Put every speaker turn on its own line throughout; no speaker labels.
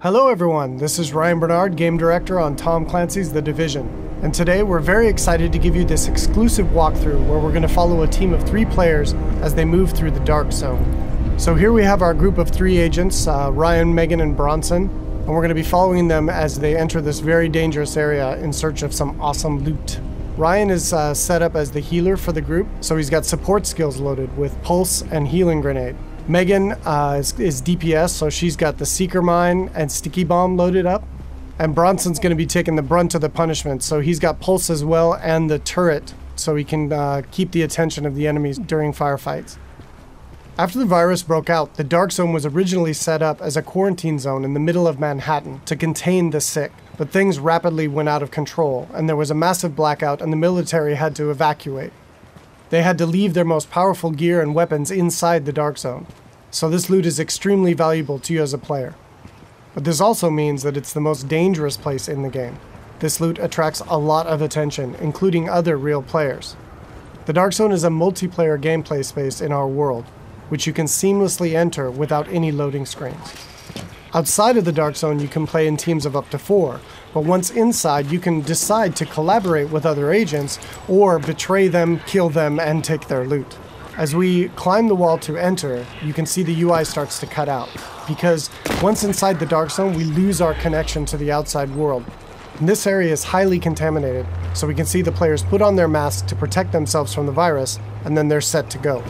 Hello everyone, this is Ryan Bernard, Game Director on Tom Clancy's The Division. And today we're very excited to give you this exclusive walkthrough where we're going to follow a team of 3 players as they move through the Dark Zone. So here we have our group of 3 agents, Ryan, Megan, and Bronson, and we're going to be following them as they enter this very dangerous area in search of some awesome loot. Ryan is set up as the healer for the group, so he's got support skills loaded with Pulse and Healing Grenade. Megan is DPS, so she's got the Seeker Mine and Sticky Bomb loaded up. And Bronson's going to be taking the brunt of the punishment, so he's got Pulse as well and the turret, so he can keep the attention of the enemies during firefights. After the virus broke out, the Dark Zone was originally set up as a quarantine zone in the middle of Manhattan to contain the sick, but things rapidly went out of control, and there was a massive blackout and the military had to evacuate. They had to leave their most powerful gear and weapons inside the Dark Zone, so this loot is extremely valuable to you as a player. But this also means that it's the most dangerous place in the game. This loot attracts a lot of attention, including other real players. The Dark Zone is a multiplayer gameplay space in our world, which you can seamlessly enter without any loading screens. Outside of the Dark Zone, you can play in teams of up to 4, but once inside, you can decide to collaborate with other agents or betray them, kill them, and take their loot. As we climb the wall to enter, you can see the UI starts to cut out, because once inside the Dark Zone, we lose our connection to the outside world. And this area is highly contaminated, so we can see the players put on their masks to protect themselves from the virus, and then they're set to go.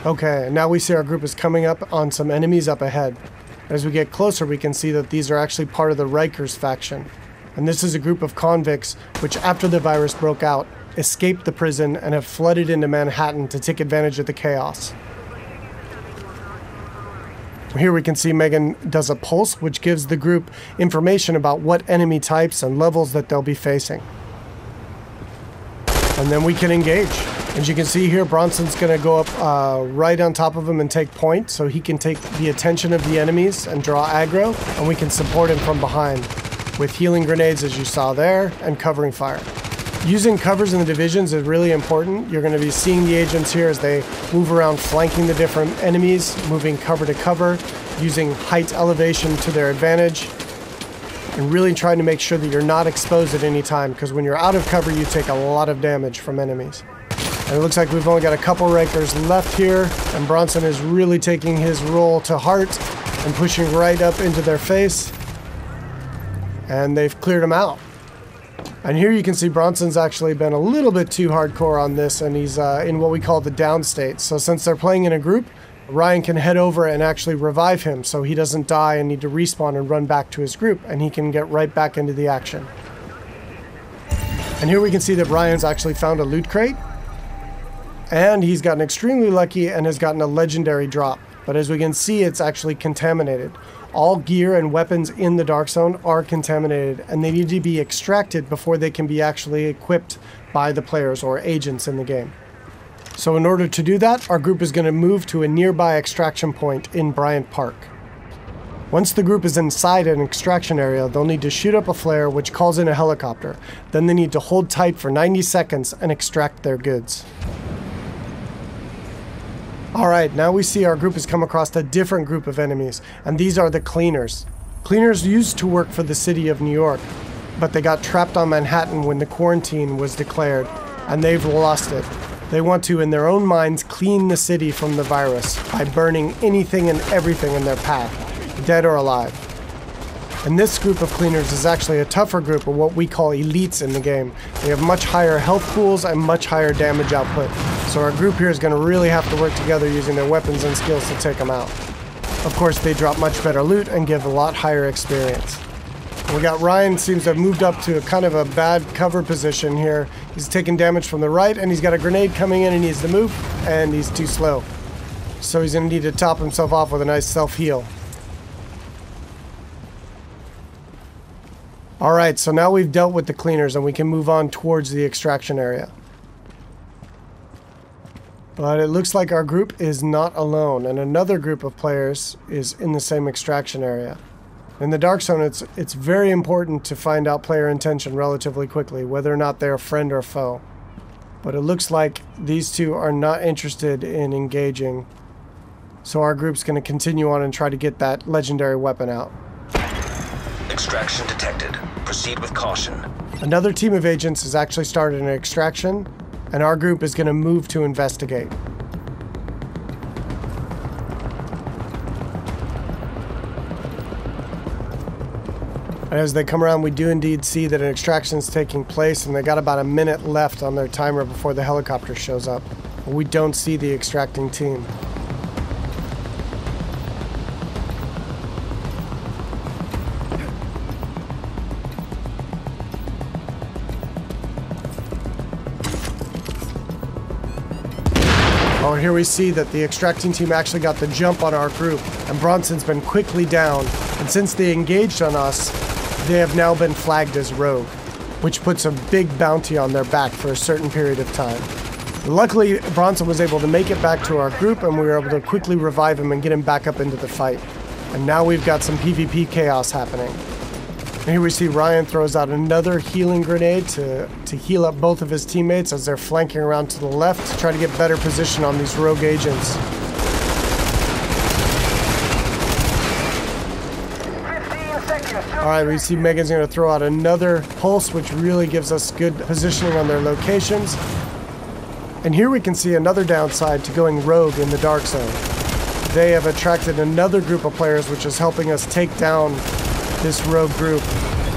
Okay, now we see our group is coming up on some enemies up ahead. As we get closer, we can see that these are actually part of the Rikers faction. And this is a group of convicts which, after the virus broke out, escaped the prison and have flooded into Manhattan to take advantage of the chaos. Here we can see Megan does a pulse, which gives the group information about what enemy types and levels that they'll be facing. And then we can engage. As you can see here, Bronson's going to go up right on top of him and take point, so he can take the attention of the enemies and draw aggro, and we can support him from behind with healing grenades, as you saw there, and covering fire. Using covers in the divisions is really important. You're going to be seeing the agents here as they move around flanking the different enemies, moving cover to cover, using height elevation to their advantage, and really trying to make sure that you're not exposed at any time, because when you're out of cover, you take a lot of damage from enemies. And it looks like we've only got a couple Rikers left here, and Bronson is really taking his role to heart and pushing right up into their face. And they've cleared him out. And here you can see Bronson's actually been a little bit too hardcore on this, and he's in what we call the down state. So since they're playing in a group, Ryan can head over and actually revive him so he doesn't die and need to respawn and run back to his group, and he can get right back into the action. And here we can see that Ryan's actually found a loot crate. And he's gotten extremely lucky and has gotten a legendary drop. But as we can see, it's actually contaminated. All gear and weapons in the Dark Zone are contaminated, and they need to be extracted before they can be actually equipped by the players or agents in the game. So in order to do that, our group is going to move to a nearby extraction point in Bryant Park. Once the group is inside an extraction area, they'll need to shoot up a flare which calls in a helicopter. Then they need to hold tight for 90 seconds and extract their goods. Alright, now we see our group has come across a different group of enemies, and these are the Cleaners. Cleaners used to work for the city of New York, but they got trapped on Manhattan when the quarantine was declared, and they've lost it. They want to, in their own minds, clean the city from the virus by burning anything and everything in their path, dead or alive. And this group of Cleaners is actually a tougher group of what we call elites in the game. They have much higher health pools and much higher damage output. So our group here is going to really have to work together using their weapons and skills to take them out. Of course, they drop much better loot and give a lot higher experience. We got Ryan seems to have moved up to a kind of a bad cover position here. He's taking damage from the right, and he's got a grenade coming in and he needs to move, and he's too slow. So he's going to need to top himself off with a nice self-heal. Alright, so now we've dealt with the Cleaners and we can move on towards the extraction area. But it looks like our group is not alone, and another group of players is in the same extraction area. In the dark zone, it's very important to find out player intention relatively quickly, whether or not they're a friend or foe. But it looks like these two are not interested in engaging, so our group's going to continue on and try to get that legendary weapon out.
Extraction detected. Proceed with caution.
Another team of agents has actually started an extraction, and our group is going to move to investigate. And as they come around, we do indeed see that an extraction is taking place, and they got about a minute left on their timer before the helicopter shows up. But we don't see the extracting team. Oh, here we see that the extracting team actually got the jump on our group, and Bronson's been quickly down, and since they engaged on us, they have now been flagged as rogue, which puts a big bounty on their back for a certain period of time. Luckily, Bronson was able to make it back to our group, and we were able to quickly revive him and get him back up into the fight. And now we've got some PvP chaos happening. And here we see Ryan throws out another healing grenade to heal up both of his teammates as they're flanking around to the left to try to get better position on these rogue agents. Alright, we see Megan's going to throw out another pulse, which really gives us good positioning on their locations. And here we can see another downside to going rogue in the dark zone. They have attracted another group of players, which is helping us take down this rogue group.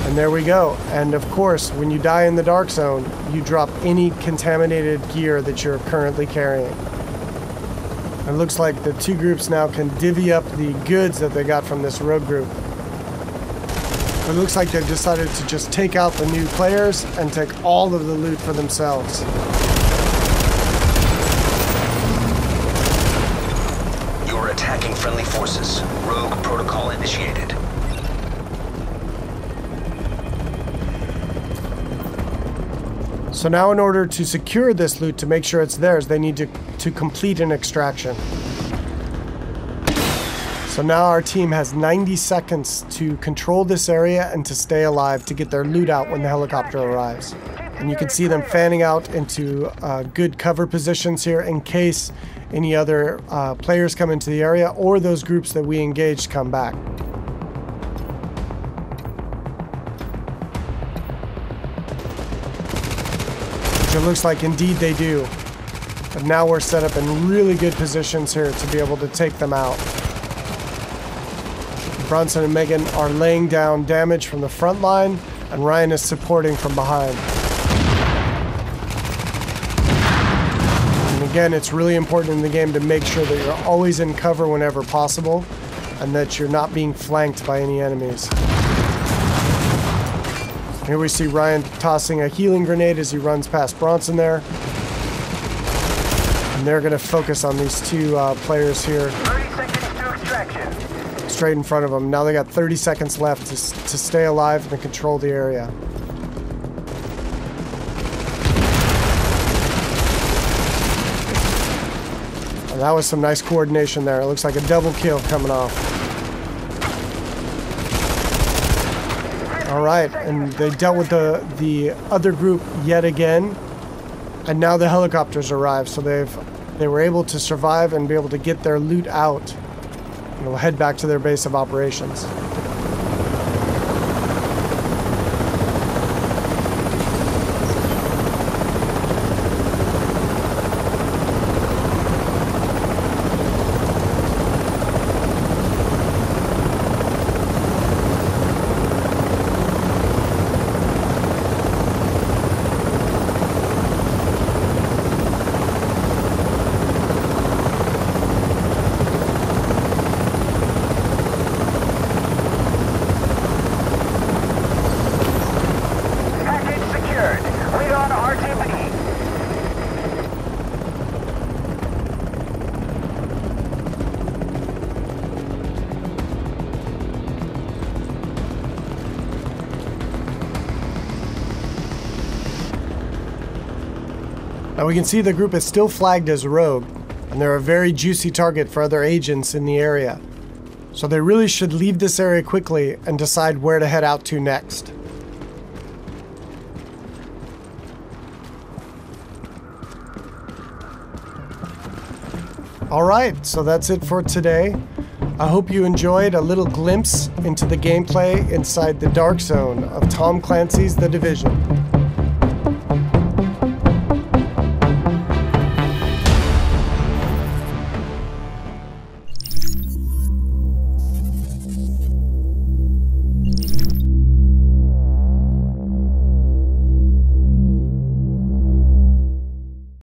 And there we go. And of course, when you die in the dark zone, you drop any contaminated gear that you're currently carrying. It looks like the two groups now can divvy up the goods that they got from this rogue group. It looks like they've decided to just take out the new players and take all of the loot for themselves.
You are attacking friendly forces. Rogue protocol initiated.
So now in order to secure this loot, to make sure it's theirs, they need to complete an extraction. So now our team has 90 seconds to control this area and to stay alive to get their loot out when the helicopter arrives. And you can see them fanning out into good cover positions here in case any other players come into the area or those groups that we engaged come back. Which it looks like indeed they do. But now we're set up in really good positions here to be able to take them out. Bronson and Megan are laying down damage from the front line, and Ryan is supporting from behind. And again, it's really important in the game to make sure that you're always in cover whenever possible, and that you're not being flanked by any enemies. Here we see Ryan tossing a healing grenade as he runs past Bronson there. And they're going to focus on these two players here.
30 seconds to extraction.
Straight in front of them. Now they got 30 seconds left to stay alive and control the area. And that was some nice coordination there. It looks like a double kill coming off. Alright, and they dealt with the other group yet again. And now the helicopters arrived, so they were able to survive and be able to get their loot out. And they'll head back to their base of operations. Now we can see the group is still flagged as rogue, and they're a very juicy target for other agents in the area. So they really should leave this area quickly and decide where to head out to next. Alright, so that's it for today. I hope you enjoyed a little glimpse into the gameplay inside the dark zone of Tom Clancy's The Division.